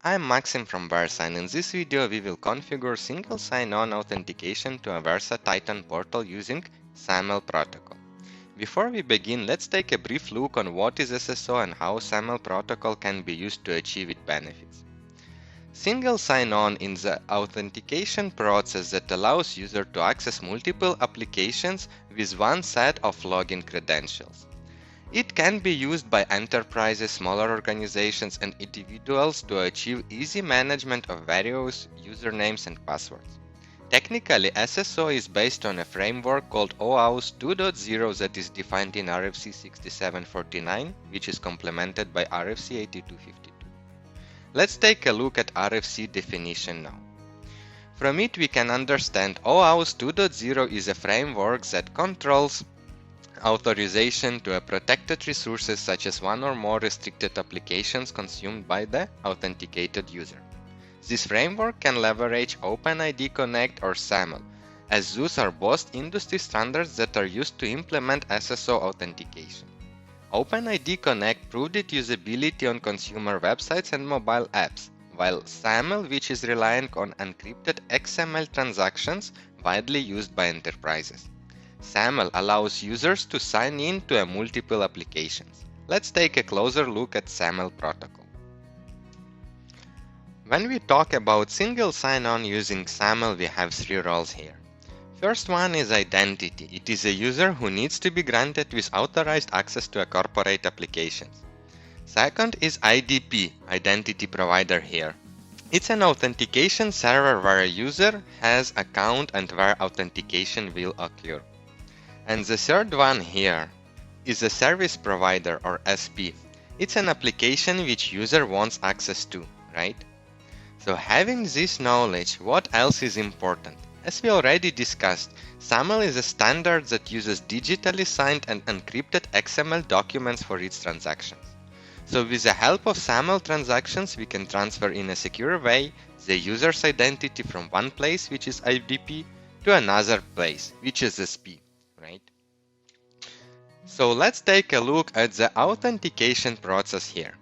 I'm Maxim from Versa, and in this video we will configure single sign-on authentication to a Versa Titan portal using SAML protocol. Before we begin, let's take a brief look on what is SSO and how SAML protocol can be used to achieve its benefits. Single sign-on is the authentication process that allows users to access multiple applications with one set of login credentials. It can be used by enterprises, smaller organizations, and individuals to achieve easy management of various usernames and passwords. Technically, SSO is based on a framework called OAuth 2.0 that is defined in RFC 6749, which is complemented by RFC 8252. Let's take a look at RFC definition now. From it, we can understand OAuth 2.0 is a framework that controls authorization to a protected resources such as one or more restricted applications consumed by the authenticated user. This framework can leverage OpenID Connect or SAML, as those are both industry standards that are used to implement SSO authentication. OpenID Connect proved its usability on consumer websites and mobile apps, while SAML, which is reliant on encrypted XML transactions, widely used by enterprises. SAML allows users to sign in to multiple applications. Let's take a closer look at SAML protocol. When we talk about single sign-on using SAML, we have three roles here. First one is identity. It is a user who needs to be granted with authorized access to a corporate applications. Second is IDP, identity provider here. It's an authentication server where a user has account and where authentication will occur. And the third one here is a service provider or SP. It's an application which user wants access to, right? So having this knowledge, what else is important? As we already discussed, SAML is a standard that uses digitally signed and encrypted XML documents for its transactions. So with the help of SAML transactions, we can transfer in a secure way the user's identity from one place, which is IDP, to another place, which is SP. Right? So let's take a look at the authentication process here.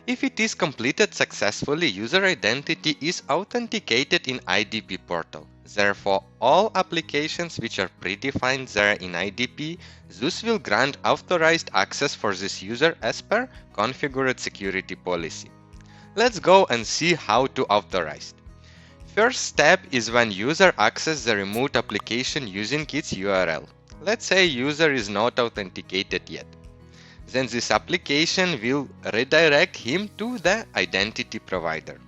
If it is completed successfully, user identity is authenticated in IDP portal. Therefore, all applications which are predefined there in IDP, thus will grant authorized access for this user as per configured security policy. Let's go and see how to authorize. First step is when user accesses the remote application using its URL. Let's say user is not authenticated yet. Then this application will redirect him to the identity provider.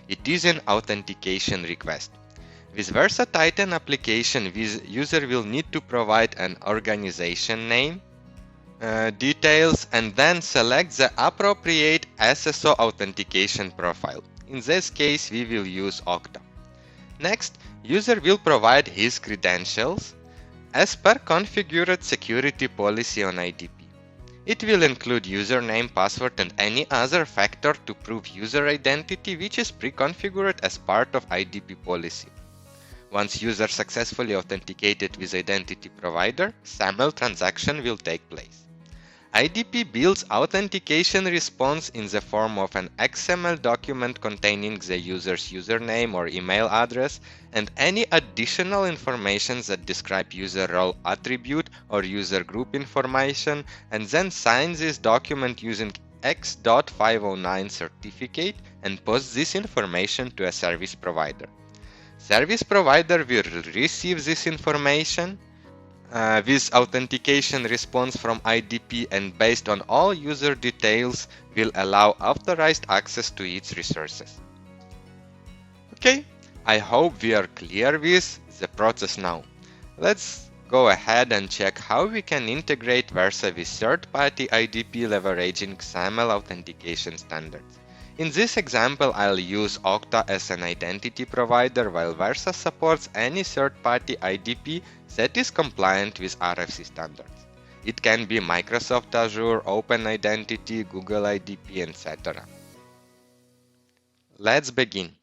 It is an authentication request. With Versa Titan application, user will need to provide an organization name, details, and then select the appropriate SSO authentication profile. In this case, we will use OKTA. Next, user will provide his credentials as per configured security policy on IDP. It will include username, password, and any other factor to prove user identity which is pre-configured as part of IDP policy. Once user successfully authenticated with identity provider, SAML transaction will take place. IDP builds authentication response in the form of an XML document containing the user's username or email address and any additional information that describe user role attribute or user group information, and then signs this document using X.509 certificate and posts this information to a service provider. Service provider will receive this information with authentication response from IDP, and based on all user details will allow authorized access to its resources. Okay, I hope we are clear with the process now. Let's go ahead and check how we can integrate Versa with third-party IDP leveraging SAML authentication standards. In this example, I'll use OKTA as an identity provider, while Versa supports any third-party IDP that is compliant with RFC standards. It can be Microsoft Azure, OpenIdentity, Google IDP, etc. Let's begin.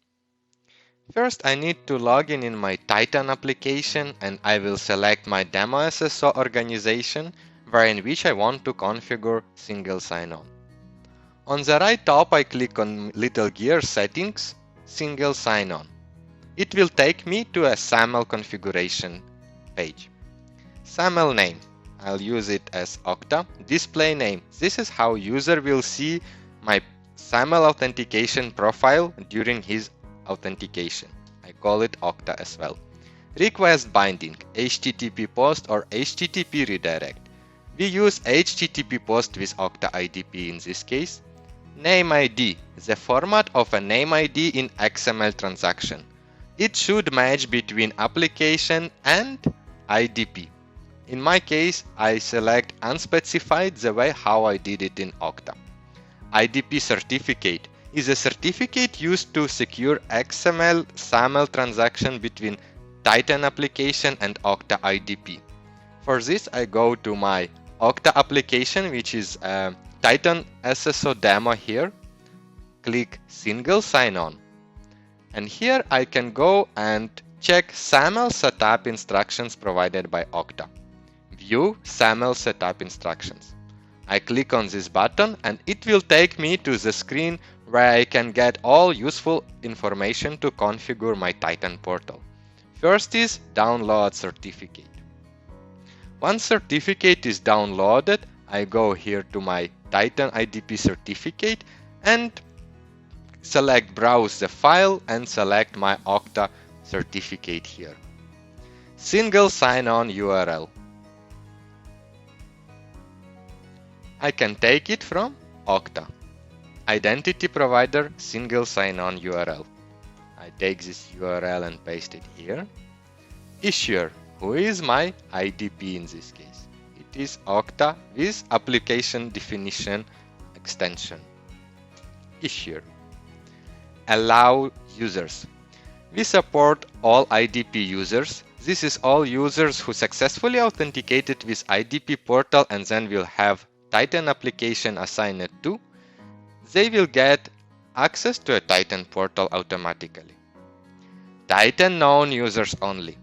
First, I need to log in my Titan application, and I will select my demo SSO organization, in which I want to configure single sign-on. On the right top, I click on little gear settings, single sign-on. It will take me to a SAML configuration page. SAML name, I'll use it as OKTA. Display name, this is how user will see my SAML authentication profile during his authentication. I call it OKTA as well. Request binding, HTTP post or HTTP redirect. We use HTTP post with OKTA IDP in this case. Name ID, the format of a name ID in XML transaction. It should match between application and IDP. In my case, I select unspecified the way how I did it in OKTA. IDP certificate is a certificate used to secure XML SAML transaction between Titan application and OKTA IDP. For this, I go to my OKTA application, which is a Titan SSO demo here. Click single sign-on. And here I can go and check SAML setup instructions provided by OKTA. View SAML setup instructions. I click on this button and it will take me to the screen where I can get all useful information to configure my Titan portal. First is download certificate. Once certificate is downloaded, I go here to my Titan IDP certificate and select browse the file and select my OKTA certificate here. Single sign-on URL. I can take it from OKTA. Identity provider single sign-on URL. I take this URL and paste it here. Issuer, who is my IDP in this case. It is OKTA with application definition extension. Issuer. Allow users. We support all IDP users. This is all users who successfully authenticated with IDP portal and then will have Titan application assigned to. They will get access to a Titan portal automatically. Titan known users only.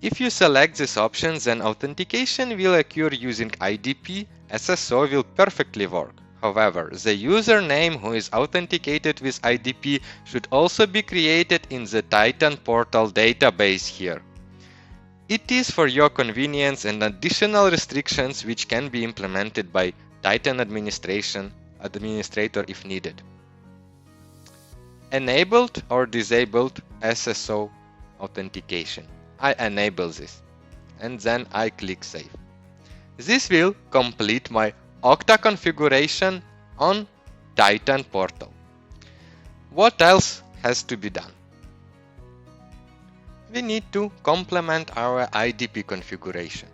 If you select this option, then authentication will occur using IDP. SSO will perfectly work. However, the username who is authenticated with IDP should also be created in the Titan portal database here. It is for your convenience and additional restrictions which can be implemented by Titan administrator if needed. Enabled or disabled SSO authentication. I enable this and then I click Save. This will complete my OKTA configuration on Titan portal. What else has to be done? We need to complement our IDP configuration.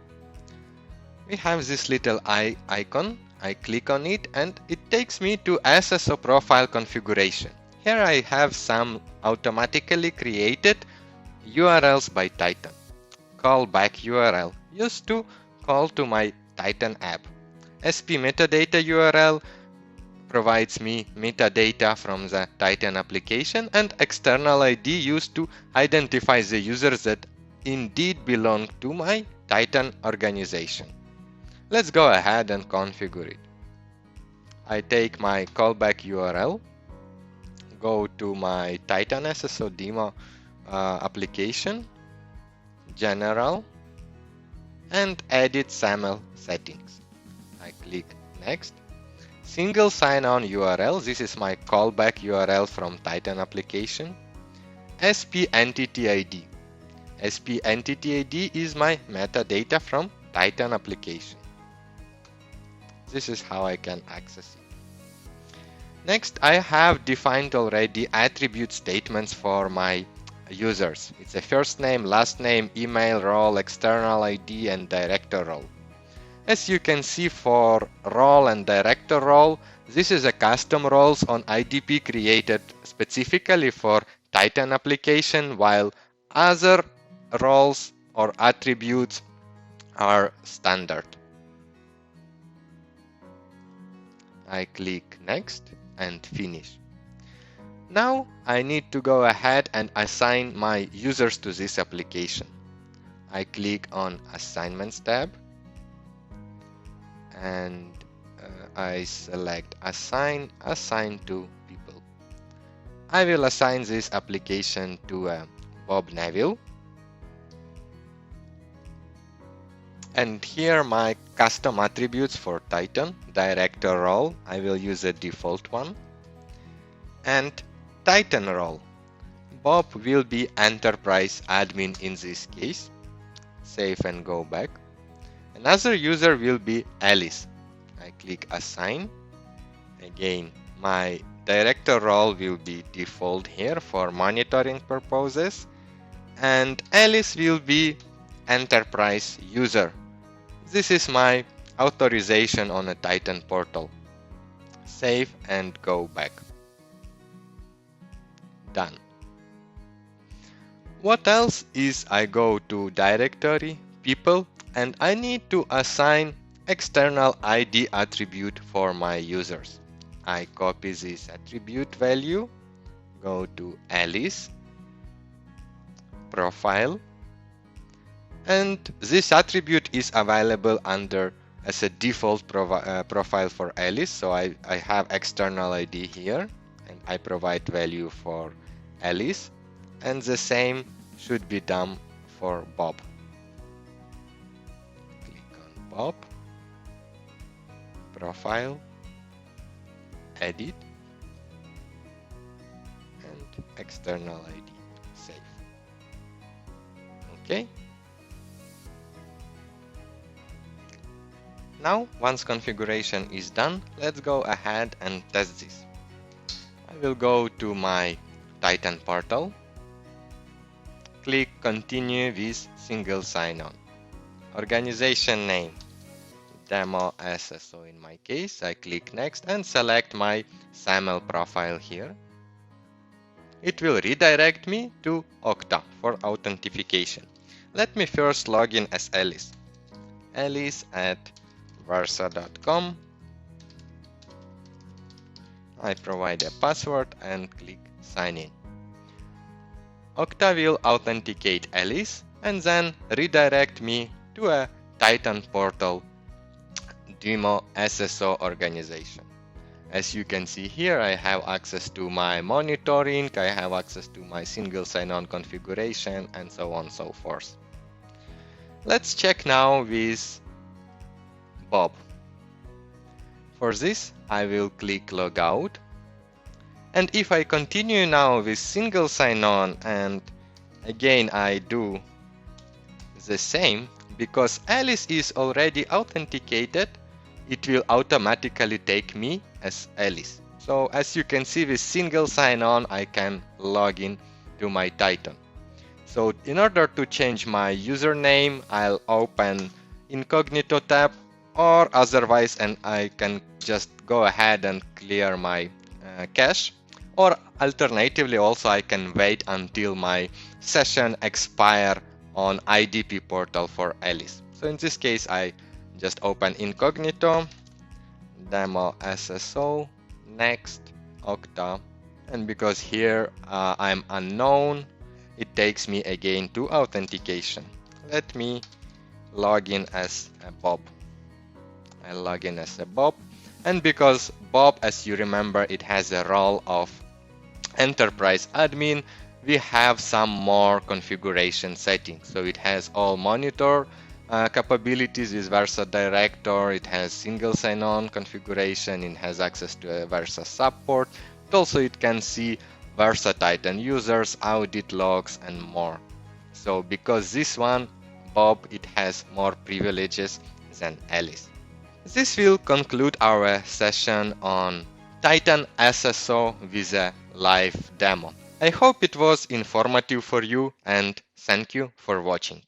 We have this little icon. I click on it and it takes me to SSO profile configuration. Here I have some automatically created URLs by Titan. Callback URL used to call to my Titan app. SP metadata URL provides me metadata from the Titan application, and external ID used to identify the users that indeed belong to my Titan organization. Let's go ahead and configure it. I take my callback URL, go to my Titan SSO demo application, general, and edit SAML settings. I click next. Single sign-on URL. This is my callback URL from Titan application. SP entity ID. SP entity ID is my metadata from Titan application. This is how I can access it. Next, I have defined already attribute statements for my users. It's a first name, last name, email, role, external ID, and director role. As you can see, for role and director role, this is a custom roles on IDP created specifically for Titan application, while other roles or attributes are standard. I click next and finish. Now I need to go ahead and assign my users to this application. I click on Assignments tab and I select assign to people. I will assign this application to Bob Neville. And here my custom attributes for Titan, director role, I will use a default one. And Titan role, Bob will be enterprise admin in this case. Save and go back. Another user will be Alice. I click assign. Again, my director role will be default here for monitoring purposes. And Alice will be enterprise user. This is my authorization on a Titan portal. Save and go back. Done. What else is I go to directory, people, and I need to assign external ID attribute for my users. I copy this attribute value, go to Alice, profile, and this attribute is available under as a default profile for Alice. So I have external ID here and I provide value for Alice, and the same should be done for Bob. Click on Bob, profile, edit, and external ID, save. Okay. Now, once configuration is done, let's go ahead and test this. I will go to my Titan portal, click continue with single sign-on. Organization name, demo SSO in my case. I click next and select my SAML profile here. It will redirect me to OKTA for authentication. Let me first log in as Alice. Alice at versa.com. I provide a password and click sign in. OKTA will authenticate Alice and then redirect me to a Titan portal demo SSO organization. As you can see here, I have access to my monitoring, I have access to my single sign-on configuration, and so on and so forth. Let's check now with Bob. For this, I will click logout. And if I continue now with single sign-on and again I do the same, because Alice is already authenticated, it will automatically take me as Alice. So as you can see, with single sign-on I can log in to my Titan. So in order to change my username, I'll open incognito tab, or otherwise, and I can just go ahead and clear my cache, or alternatively also I can wait until my session expire on IDP portal for Alice. So in this case I just open incognito, demo SSO, next, OKTA, and because here I'm unknown, it takes me again to authentication. Let me log in as a Bob. I log in as a Bob, and because Bob, as you remember, it has a role of enterprise admin, we have some more configuration settings. So it has all monitor capabilities with Versa Director, it has single sign-on configuration, it has access to a Versa support, but also it can see Versa Titan users, audit logs, and more. So because this one, Bob, it has more privileges than Alice. This will conclude our session on Titan SSO with a live demo. I hope it was informative for you, and thank you for watching.